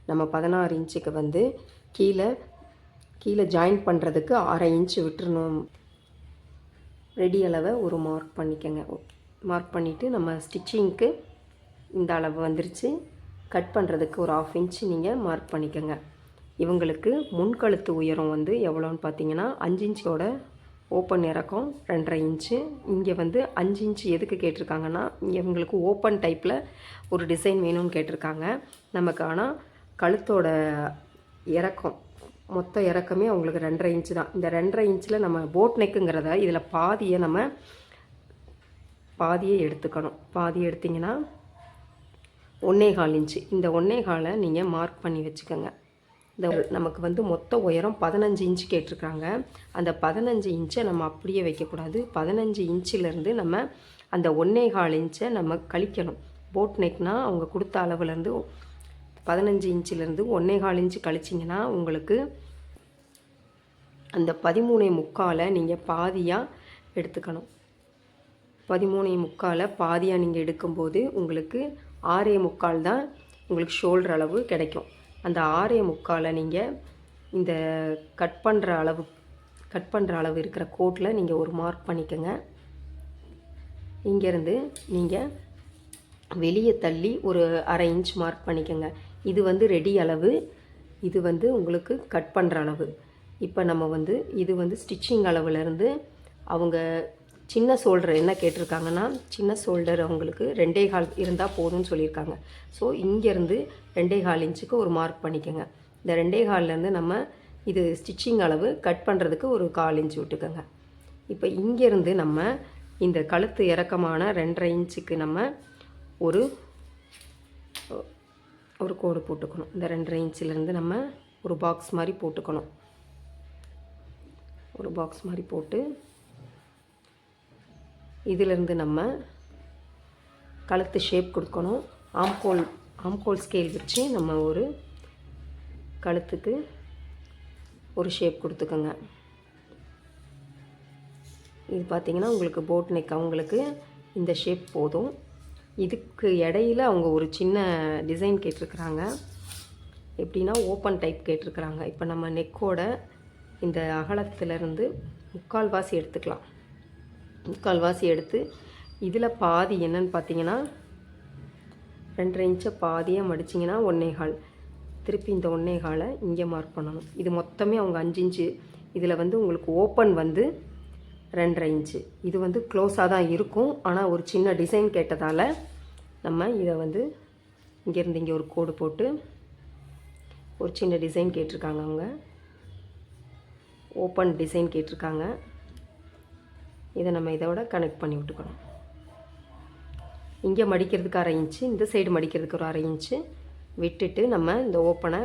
நம்ம 16 இன்ச்சுக்கு வந்து கீழே கீழே ஜாயின் பண்ணுறதுக்கு 1/2 இன்ச்சு விட்டுறணும். ரெடி அளவை ஒரு மார்க் பண்ணிக்கோங்க. மார்க் பண்ணிவிட்டு நம்ம ஸ்டிச்சிங்க்கு இந்த அளவு வந்துருச்சு. கட் பண்ணுறதுக்கு ஒரு 1/2 இன்ச்சு நீங்கள் மார்க் பண்ணிக்கோங்க. இவங்களுக்கு முன்கழுத்து உயரம் வந்து எவ்வளோன்னு பார்த்தீங்கன்னா 5 இன்ச்சோட ஓப்பன் இறக்கம் 2.5 இன்ச்சு. இங்கே வந்து 5 இன்ச்சு எதுக்கு கேட்டிருக்காங்கன்னா, இங்கே இவங்களுக்கு ஓப்பன் டைப்பில் ஒரு டிசைன் வேணும்னு கேட்டிருக்காங்க. நமக்கு ஆனால் கழுத்தோட இறக்கம் மொத்த இறக்கமே அவங்களுக்கு 2.5 இன்ச்சு தான். இந்த 2.5 இன்ச்சில் நம்ம போட் நெக்குங்கிறத இதில் பாதியை எடுத்துக்கணும். பாதியை எடுத்திங்கன்னா 1.25 இன்ச்சு. இந்த 1.25 நீங்கள் மார்க் பண்ணி வச்சுக்கோங்க. இந்த நமக்கு வந்து மொத்த உயரம் 15 இன்ச்சு கேட்டிருக்காங்க. அந்த 15 இன்ச்சை நம்ம அப்படியே வைக்கக்கூடாது. 15 இன்ச்சிலேருந்து நம்ம அந்த 1.25 இன்ச்சை நம்ம கழிக்கணும். போட் நெக்னால் அவங்க கொடுத்த அளவுலேருந்து 15 இன்ச்சிலேருந்து 1.25 இன்ச்சு கழிச்சிங்கன்னா உங்களுக்கு அந்த 13.25 நீங்கள் பாதியாக எடுத்துக்கணும். 13.25 பாதியாக நீங்கள் எடுக்கும்போது உங்களுக்கு 6.25 தான் உங்களுக்கு ஷோல்டர் அளவு கிடைக்கும். அந்த 6.25 நீங்கள் இந்த கட் பண்ணுற அளவு இருக்கிற கோட்டில் நீங்கள் ஒரு மார்க் பண்ணிக்கோங்க. இங்கேருந்து நீங்கள் வெளியே தள்ளி ஒரு 1/2 இன்ச் மார்க் பண்ணிக்கோங்க. இது வந்து ரெடி அளவு, இது வந்து உங்களுக்கு கட் பண்ணுற அளவு. இப்போ நம்ம வந்து இது வந்து ஸ்டிச்சிங் அளவுலேருந்து அவங்க சின்ன ஷோல்டர் என்ன கேட்டிருக்காங்கன்னா, சின்ன ஷோல்டர் அவங்களுக்கு 2.25 இருந்தால் போதும்னு சொல்லியிருக்காங்க. ஸோ இங்கேருந்து 2.25 இன்ச்சுக்கு ஒரு மார்க் பண்ணிக்கோங்க. இந்த 2.25லேருந்து நம்ம இது ஸ்டிச்சிங் அளவு, கட் பண்ணுறதுக்கு ஒரு 1/4 இன்ச்சு விட்டுக்கோங்க. இப்போ இங்கேருந்து நம்ம இந்த கழுத்து இறக்கமான 2.5 இன்ச்சுக்கு நம்ம ஒரு கோடு போட்டுக்கணும். இந்த 2.5 இன்ச்சிலேருந்து நம்ம ஒரு பாக்ஸ் மாதிரி போட்டுக்கணும். ஒரு பாக்ஸ் மாதிரி போட்டு இதிலிருந்து நம்ம கழுத்து ஷேப் கொடுக்கணும். ஆம்கோல் ஸ்கேல் வச்சு நம்ம ஒரு கழுத்துக்கு ஒரு ஷேப் கொடுத்துக்கோங்க. இது பார்த்திங்கன்னா உங்களுக்கு போட் நெக் அவங்களுக்கு இந்த ஷேப் போதும். இதுக்கு இடையில அவங்க ஒரு சின்ன டிசைன் கேட்டிருக்கிறாங்க. எப்படின்னா ஓப்பன் டைப் கேட்டிருக்கிறாங்க. இப்போ நம்ம நெக்கோட இந்த அகலத்திலேருந்து 3/4 எடுத்துக்கலாம். 3/4 எடுத்து இதில் பாதி என்னன்னு பார்த்தீங்கன்னா 2.5 இன்ச்சை பாதியாக மடிச்சிங்கன்னா 1.25. திருப்பி இந்த 1.25 இங்கே மார்க் பண்ணணும். இது மொத்தமே அவங்க 5 இன்ச்சு. இதில் வந்து உங்களுக்கு ஓப்பன் வந்து 2.5 இன்ச்சு. இது வந்து க்ளோஸாக தான் இருக்கும். ஆனால் ஒரு சின்ன டிசைன் கேட்டதால் நம்ம இதை வந்து இங்கேருந்து இங்கே ஒரு கோடு போட்டு ஒரு சின்ன டிசைன் கேட்டிருக்காங்க. அவங்க ஓப்பன் டிசைன் கேட்டிருக்காங்க. இதை நம்ம இதோட கனெக்ட் பண்ணி விட்டுக்கணும். இங்கே மடிக்கிறதுக்கு 1/2 இன்ச்சு, இந்த சைடு மடிக்கிறதுக்கு ஒரு 1/2 இன்ச்சு விட்டுட்டு நம்ம இந்த ஓப்பனை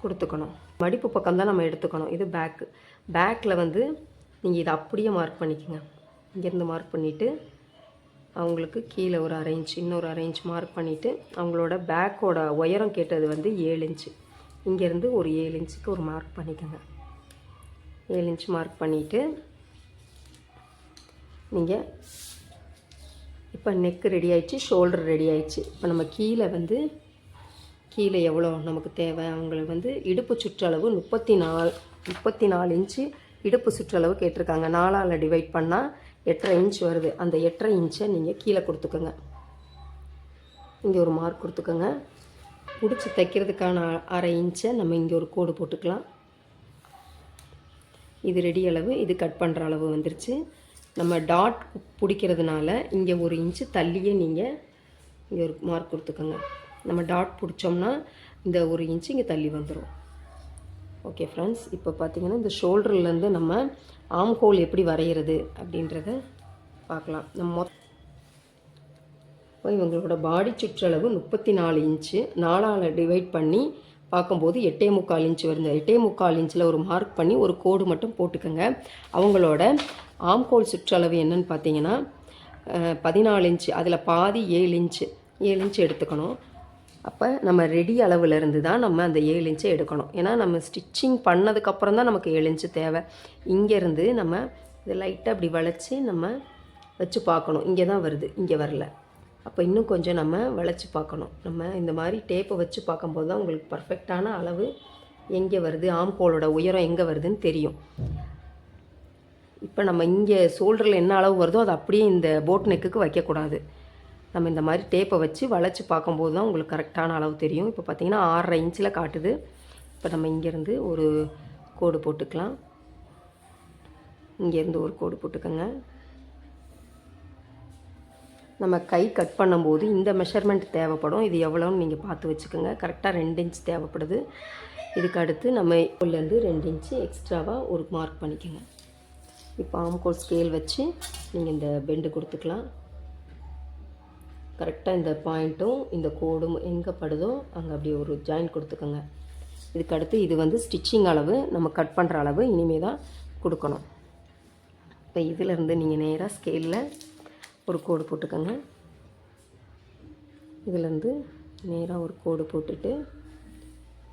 கொடுத்துக்கணும். மடிப்பு பக்கம் தான் நம்ம எடுத்துக்கணும். இது பேக்கில் வந்து நீங்கள் இதை அப்படியே மார்க் பண்ணிக்கோங்க. இங்கேருந்து மார்க் பண்ணிவிட்டு அவங்களுக்கு கீழே ஒரு 1/2 இன்ச்சு, இன்னொரு 1/2 இன்ச் மார்க் பண்ணிவிட்டு அவங்களோட பேக்கோட உயரம் கேட்டது வந்து 7 இன்ச்சு. இங்கேருந்து ஒரு 7 இன்ச்சுக்கு ஒரு மார்க் பண்ணிக்கோங்க. 7 இன்ச் மார்க் பண்ணிவிட்டு நீங்கள் இப்போ நெக்கு ரெடி ஆயிடுச்சு, ஷோல்டர் ரெடி ஆயிடுச்சு. இப்போ நம்ம கீழே எவ்வளோ நமக்கு தேவை, அவங்களுக்கு வந்து இடுப்பு சுற்றளவு 34 இன்ச்சு இடுப்பு சுற்றளவு கேட்டிருக்காங்க. 4ஆல் டிவைட் பண்ணால் 8.5 இன்ச் வருது. அந்த 8.5 இன்ச்சை நீங்கள் கீழே கொடுத்துக்கோங்க. இங்கே ஒரு மார்க் கொடுத்துக்கோங்க. பிடிச்சி தைக்கிறதுக்கான 1/2 இன்ச்சை நம்ம இங்கே ஒரு கோடு போட்டுக்கலாம். இது ரெடி அளவு, இது கட் பண்ணுற அளவு வந்துருச்சு. நம்ம டாட் பிடிக்கிறதுனால இங்கே 1 இன்ச்சு தள்ளியே நீங்கள் இங்கே ஒரு மார்க் கொடுத்துக்கோங்க. நம்ம டாட் பிடிச்சோம்னா இந்த 1 இன்ச்சு இங்கே தள்ளி வந்துடும். ஓகே ஃப்ரெண்ட்ஸ், இப்போ பார்த்திங்கன்னா இந்த ஷோல்டர்லேருந்து நம்ம ஆம் ஹோல் எப்படி வரைகிறது அப்படின்றத பார்க்கலாம். இப்போ இவங்களோட பாடி சுற்றளவு 34 இன்ச்சு. 4ஆல் டிவைட் பண்ணி பார்க்கும்போது 8.25 இன்ச்சு வருது. 8.25 இன்ச்சில் ஒரு மார்க் பண்ணி ஒரு கோடு மட்டும் போட்டுக்கோங்க. அவங்களோட ஆம்கோல் சுற்றளவு என்னன்னு பார்த்தீங்கன்னா 14 இன்ச்சு. அதில் பாதி 7 இன்ச்சு எடுத்துக்கணும். அப்போ நம்ம ரெடி அளவுலேருந்து தான் நம்ம அந்த 7 இன்ச்சை எடுக்கணும். ஏன்னா நம்ம ஸ்டிச்சிங் பண்ணதுக்கப்புறம் தான் நமக்கு 7 இன்ச்சு தேவை. இங்கேருந்து நம்ம இதை லைட்டாக அப்படி வளைச்சி நம்ம வச்சு பார்க்கணும். இங்கே தான் வருது, இங்கே வரல. அப்போ இன்னும் கொஞ்சம் நம்ம வளைச்சி பார்க்கணும். நம்ம இந்த மாதிரி டேப்பை வச்சு பார்க்கும்போது தான் உங்களுக்கு பர்ஃபெக்டான அளவு எங்கே வருது, ஆம்கோலோட உயரம் எங்கே வருதுன்னு தெரியும். இப்போ நம்ம இங்கே ஷோல்டரில் என்ன அளவு வருதோ அதை அப்படியே இந்த போட் நெக்குக்கு வைக்கக்கூடாது. நம்ம இந்த மாதிரி டேப்பை வச்சு வளைச்சி பார்க்கும்போது தான் உங்களுக்கு கரெக்டான அளவு தெரியும். இப்போ பார்த்திங்கன்னா 6.5 இன்ச்சில் காட்டுது. இப்போ நம்ம இங்கேருந்து ஒரு கோடு போட்டுக்கலாம். இங்கேருந்து ஒரு கோடு போட்டுக்கோங்க. நம்ம கை கட் பண்ணும்போது இந்த மெஷர்மெண்ட் தேவைப்படும். இது எவ்வளோன்னு நீங்கள் பார்த்து வச்சுக்கோங்க. கரெக்டாக 2 இன்ச் தேவைப்படுது. இதுக்கு அடுத்து நம்ம உள்ளேருந்து 2 இன்ச்சு எக்ஸ்ட்ராவாக ஒரு மார்க் பண்ணிக்கோங்க. இப்போ ஆம்கோல் ஸ்கேல் வச்சு நீங்கள் இந்த பெண்டு கொடுத்துக்கலாம். கரெக்டாக இந்த பாயிண்ட்டும் இந்த கோடும் எங்கே படுதோ அங்கே அப்படியே ஒரு ஜாயின் கொடுத்துக்கோங்க. இதுக்கு அடுத்து இது வந்து ஸ்டிச்சிங் அளவு, நம்ம கட் பண்ணுற அளவு இனிமேல் தான் கொடுக்கணும். இப்போ இதிலேருந்து நீங்கள் நேராக ஸ்கேலில் ஒரு கோடு போட்டுக்கோங்க. இதிலேருந்து நேராக ஒரு கோடு போட்டுட்டு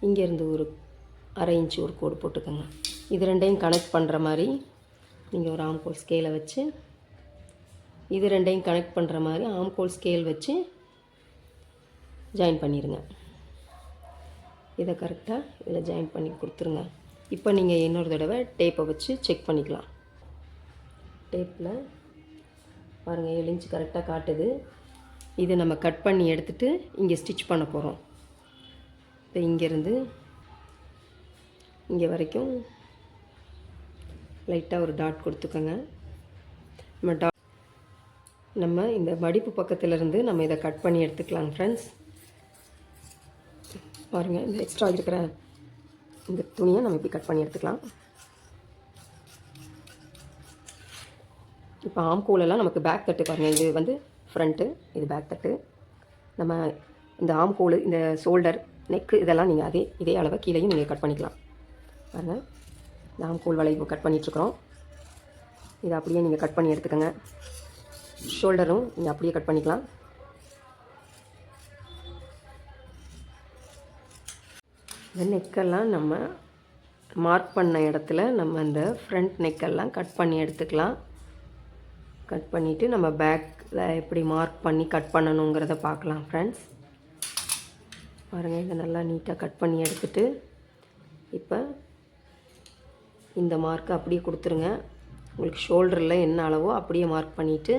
இங்கேருந்து ஒரு 1/2 இன்ச்சு ஒரு கோடு போட்டுக்கோங்க. இது ரெண்டையும் கனெக்ட் பண்ணுற மாதிரி நீங்கள் ஒரு ஆம்கோல் ஸ்கேலை வச்சு இது ரெண்டையும் கனெக்ட் பண்ணுற மாதிரி ஆம்கோல் ஸ்கேல் வச்சு ஜாயின் பண்ணிடுங்க. இதை கரெக்டாக இதில் ஜாயின் பண்ணி கொடுத்துருங்க. இப்போ நீங்கள் இன்னொரு தடவை டேப்பை வச்சு செக் பண்ணிக்கலாம். டேப்பில் பாருங்கள் 7 இன்ச் கரெக்டாக காட்டுது. இது நம்ம கட் பண்ணி எடுத்துகிட்டு இங்கே ஸ்டிச் பண்ண போகிறோம். இப்போ இங்கேருந்து இங்கே வரைக்கும் லைட்டாக ஒரு டாட் கொடுத்துக்கோங்க. நம்ம இந்த மடிப்பு பக்கத்துலேருந்து நம்ம இதை கட் பண்ணி எடுத்துக்கலாம் ஃப்ரெண்ட்ஸ். பாருங்கள், இந்த எக்ஸ்ட்ரா இருக்கிற இந்த துணியை நம்ம இப்படி கட் பண்ணி எடுத்துக்கலாம். இப்போ ஆம்கோலெல்லாம் நமக்கு பேக் தட்டு பாருங்கள். இது வந்து ஃப்ரண்ட்டு, இது பேக் தட்டு. நம்ம இந்த ஆம்கோல், இந்த ஷோல்டர், நெக்கு இதெல்லாம் நீங்கள் இதே அளவை கீழேயும் நீங்கள் கட் பண்ணிக்கலாம். பாருங்கள், இந்த ஆம்கோல் வளைவு கட் பண்ணிகிட்ருக்குறோம். இதை அப்படியே நீங்கள் கட் பண்ணி எடுத்துக்கோங்க. ஷோல்டரும் நீங்கள் அப்படியே கட் பண்ணிக்கலாம். இந்த நெக்கெல்லாம் நம்ம மார்க் பண்ண இடத்துல நம்ம இந்த ஃப்ரண்ட் நெக்கெல்லாம் கட் பண்ணி எடுத்துக்கலாம். கட் பண்ணிவிட்டு நம்ம பேக்கில் எப்படி மார்க் பண்ணி கட் பண்ணணுங்கிறத பார்க்கலாம் ஃப்ரெண்ட்ஸ். பாருங்கள், இதை நல்லா நீட்டாக கட் பண்ணி எடுத்துகிட்டு இப்போ இந்த மார்க்கை அப்படியே கொடுத்துருங்க. உங்களுக்கு ஷோல்டரில் என்ன அளவோ அப்படியே மார்க் பண்ணிவிட்டு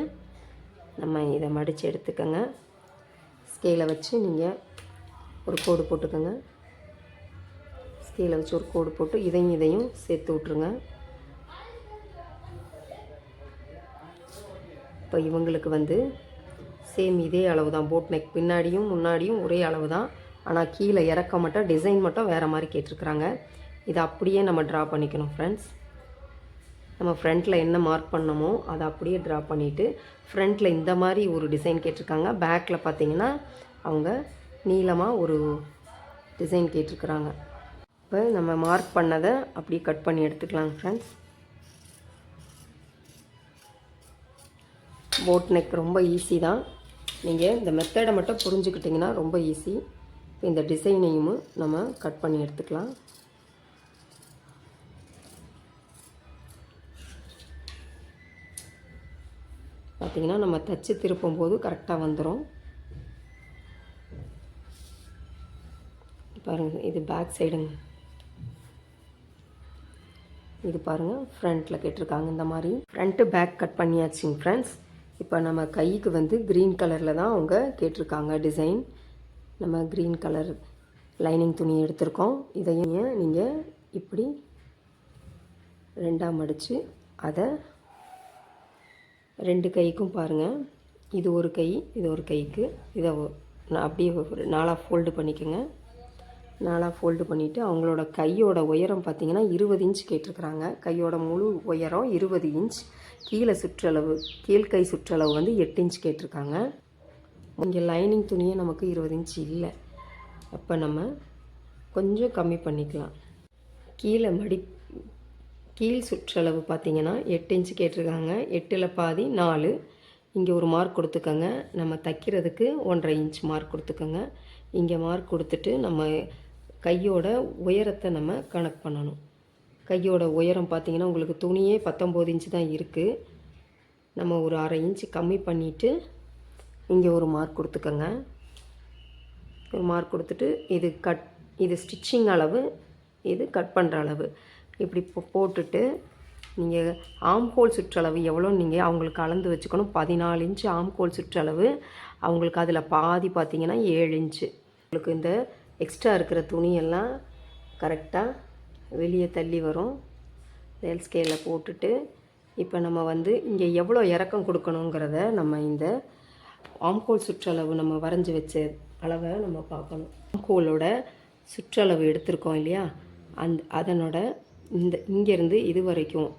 நம்ம இதை மடித்து எடுத்துக்கோங்க. ஸ்கேலை வச்சு நீங்கள் ஒரு கோடு போட்டுக்கோங்க. ஸ்கேலை வச்சு ஒரு கோடு போட்டு இதையும் சேர்த்து விட்ருங்க. இப்போ இவங்களுக்கு வந்து சேம் இதே அளவு தான். போட் நெக் பின்னாடியும் முன்னாடியும் ஒரே அளவு தான். ஆனால் கீழே இறக்க மட்டும் டிசைன் மட்டும் வேறு மாதிரி கேட்டிருக்கிறாங்க. இதை அப்படியே நம்ம ட்ரா பண்ணிக்கணும் ஃப்ரெண்ட்ஸ். நம்ம ஃப்ரண்ட்டில் என்ன மார்க் பண்ணமோ அதை அப்படியே ட்ரா பண்ணிவிட்டு ஃப்ரண்ட்டில் இந்த மாதிரி ஒரு டிசைன் கேட்டிருக்காங்க. பேக்கில் பார்த்திங்கன்னா அவங்க நீளமாக ஒரு டிசைன் கேட்டிருக்கிறாங்க. இப்போ நம்ம மார்க் பண்ணதை அப்படியே கட் பண்ணி எடுத்துக்கலாம் ஃப்ரெண்ட்ஸ். போட் நெக் ரொம்ப ஈஸி தான். நீங்கள் இந்த மெத்தடை மட்டும் புரிஞ்சுக்கிட்டிங்கன்னா ரொம்ப ஈஸி. இந்த டிசைனையும் நம்ம கட் பண்ணி எடுத்துக்கலாம். பார்த்திங்கன்னா நம்ம தச்சு திருப்பும்போது கரெக்டாக வந்துடும். பாருங்கள், இது பேக் சைடுங்க. இது பாருங்கள், ஃப்ரண்ட்டில் கேட்டிருக்காங்க. இந்த மாதிரி ஃப்ரண்ட்டு பேக் கட் பண்ணியாச்சுங்க ஃப்ரெண்ட்ஸ். இப்போ நம்ம கைக்கு வந்து க்ரீன் கலரில் தான் அவங்க கேட்டிருக்காங்க டிசைன். நம்ம க்ரீன் கலர் லைனிங் துணி எடுத்திருக்கோம். இதையும் நீங்கள் இப்படி 2ஆக மடித்து அதை 2 கைக்கும் பாருங்கள். இது ஒரு கை, இது ஒரு கைக்கு இதை அப்படியே 4ஆக ஃபோல்டு பண்ணிக்கோங்க. 4ஆக ஃபோல்டு பண்ணிவிட்டு அவங்களோட கையோட உயரம் பார்த்திங்கன்னா 20 இன்ச் கேட்டிருக்கிறாங்க. கையோட முழு உயரம் 20 இன்ச். கீழே சுற்றளவு, கீழ்கை சுற்றளவு வந்து 8 இன்ச் கேட்டிருக்காங்க. இங்கே லைனிங் துணியே நமக்கு 20 இன்ச் இல்லை. அப்போ நம்ம கொஞ்சம் கம்மி பண்ணிக்கலாம். கீழ் சுற்றளவு பார்த்திங்கன்னா 8 இன்ச்சு கேட்டிருக்காங்க. 8ல் பாதி 4. இங்கே ஒரு மார்க் கொடுத்துக்கோங்க. நம்ம தைக்கிறதுக்கு 1.5 இன்ச் மார்க் கொடுத்துக்கோங்க. இங்கே மார்க் கொடுத்துட்டு நம்ம கையோட உயரத்தை நம்ம கணக்கு பண்ணணும். கையோட உயரம் பார்த்திங்கன்னா உங்களுக்கு துணியே 19 இன்ச்சு தான் இருக்குது. நம்ம ஒரு 1/2 இன்ச்சு கம்மி பண்ணிவிட்டு இங்கே ஒரு மார்க் கொடுத்துக்கோங்க. ஒரு மார்க் கொடுத்துட்டு இது ஸ்டிச்சிங் அளவு, இது கட் பண்ணுற அளவு இப்படி போட்டுட்டு நீங்கள் ஆம்ஹோல் சுற்றளவு எவ்வளோன்னு நீங்கள் அவங்களுக்கு அளந்து வச்சுக்கணும். 14 இன்ச்சு ஆம்ஹோல் சுற்றளவு. அவங்களுக்கு அதில் பாதி பார்த்திங்கன்னா 7 இன்ச்சு. உங்களுக்கு இந்த எக்ஸ்ட்ரா இருக்கிற துணியெல்லாம் கரெக்டாக வெளியே தள்ளி வரும். ரேல் ஸ்கேலில் போட்டுட்டு இப்போ நம்ம வந்து இங்கே எவ்வளோ இறக்கம் கொடுக்கணுங்கிறத நம்ம இந்த ஆம்ஹோல் சுற்றளவு நம்ம வரைஞ்சி வச்ச அளவை நம்ம பார்க்கணும். ஆம்ஹோலோட சுற்றளவு எடுத்திருக்கோம் இல்லையா, அதனோட இங்கேருந்து இது வரைக்கும்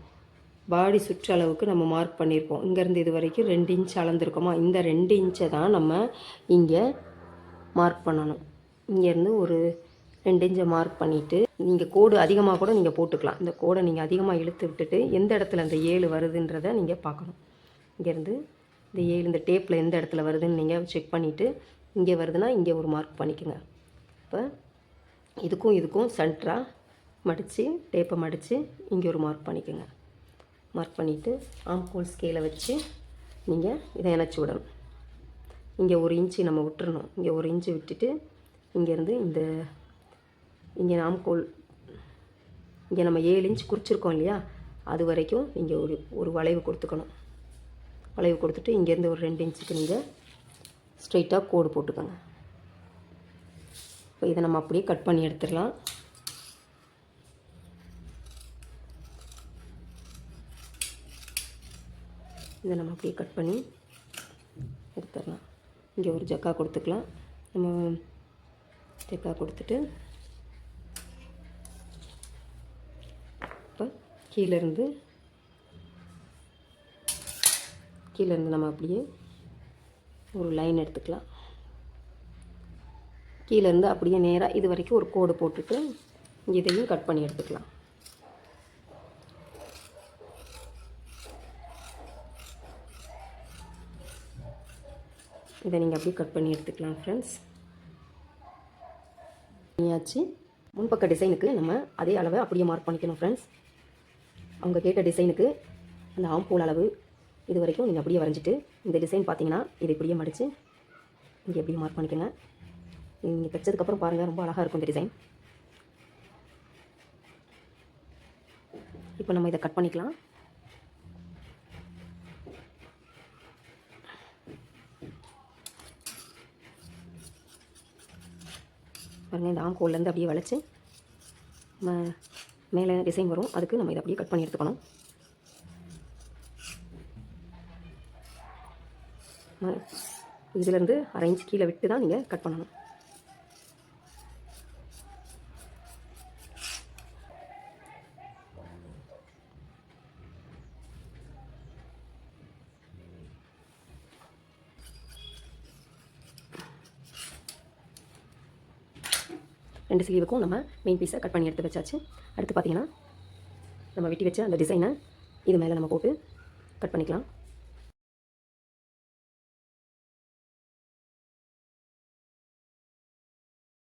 பாடி சுற்றளவுக்கு நம்ம மார்க் பண்ணியிருக்கோம். இங்கேருந்து இது வரைக்கும் 2 இன்ச் அளந்துருக்கோமா, இந்த 2 இன்ச்சை தான் நம்ம இங்கே மார்க் பண்ணணும். இங்கேருந்து ஒரு 2 இன்ச்சை மார்க் பண்ணிவிட்டு நீங்கள் கோடு அதிகமாக கூட நீங்கள் போட்டுக்கலாம். இந்த கோடை நீங்கள் அதிகமாக இழுத்து விட்டுட்டு எந்த இடத்துல அந்த 7 வருதுன்றதை நீங்கள் பார்க்கணும். இங்கேருந்து இந்த 7 இந்த டேப்பில் எந்த இடத்துல வருதுன்னு நீங்கள் செக் பண்ணிவிட்டு இங்கே வருதுன்னா இங்கே ஒரு மார்க் பண்ணிக்கோங்க. இப்போ இதுக்கும் சென்டராக மடித்து டேப்பை மடித்து இங்கே ஒரு மார்க் பண்ணிக்கோங்க. மார்க் பண்ணிவிட்டு ஆம்ஹோல் ஸ்கேலை வச்சு நீங்கள் இதை இணைச்சி விடணும். இங்கே 1 இன்ச்சு நம்ம விட்டுறணும். இங்கே 1 இன்ச்சு விட்டுட்டு இங்கேருந்து இங்கே ஆம்ஹோல் இங்கே நம்ம 7 இன்ச் குறிச்சிருக்கோம் இல்லையா, அது வரைக்கும் நீங்கள் ஒரு வளைவு கொடுத்துக்கணும். வளைவு கொடுத்துட்டு இங்கேருந்து ஒரு 2 இன்ச்சுக்கு நீங்கள் ஸ்ட்ரைட்டாக கோடு போட்டுக்கோங்க. இப்போ இதை நம்ம அப்படியே கட் பண்ணி எடுத்துடலாம். இதை நம்ம அப்படியே கட் பண்ணி எடுத்துடலாம். இங்கே ஒரு ஜக்கா கொடுத்துக்கலாம். நம்ம ஜக்கா கொடுத்துட்டு இப்போ கீழேருந்து நம்ம அப்படியே ஒரு லைன் எடுத்துக்கலாம். கீழேருந்து அப்படியே நேராக இது வரைக்கும் ஒரு கோடு போட்டுட்டு இதையும் கட் பண்ணி எடுத்துக்கலாம். இதை நீங்கள் அப்படியே கட் பண்ணி எடுத்துக்கலாம் ஃப்ரெண்ட்ஸ். பண்ணியாச்சு. முன்பக்க டிசைனுக்கு நம்ம அதே அளவை அப்படியே மார்க் பண்ணிக்கணும் ஃப்ரெண்ட்ஸ். அவங்க கேட்ட டிசைனுக்கு அந்த ஆம்ஹோல் அளவு இது வரைக்கும் நீங்கள் அப்படியே வரைஞ்சிட்டு இந்த டிசைன் பார்த்தீங்கன்னா இது இப்படியே மடித்து இங்கே எப்படியே மார்க் பண்ணிக்கோங்க. நீங்கள் தைச்சதுக்கப்புறம் பாருங்கள், ரொம்ப அழகாக இருக்கும் இந்த டிசைன். இப்போ நம்ம இதை கட் பண்ணிக்கலாம். பாருங்கள், இந்த ஆம்ஹோல்லேருந்து அப்படியே வளைச்சி மேலே டிசைன் வரும். அதுக்கு நம்ம இதை அப்படியே கட் பண்ணி எடுத்துக்கணும். இதிலேருந்து 1/2 இன்ச் கீழே விட்டு தான் நீங்கள் கட் பண்ணணும். ரெண்டு ஸ்லீவுக்கும் நம்ம மெயின் பீஸை கட் பண்ணி எடுத்து வச்சாச்சு. அடுத்து பார்த்திங்கன்னா நம்ம வெட்டி வச்ச அந்த டிசைனை இது மேலே நம்ம போட்டு கட் பண்ணிக்கலாம்.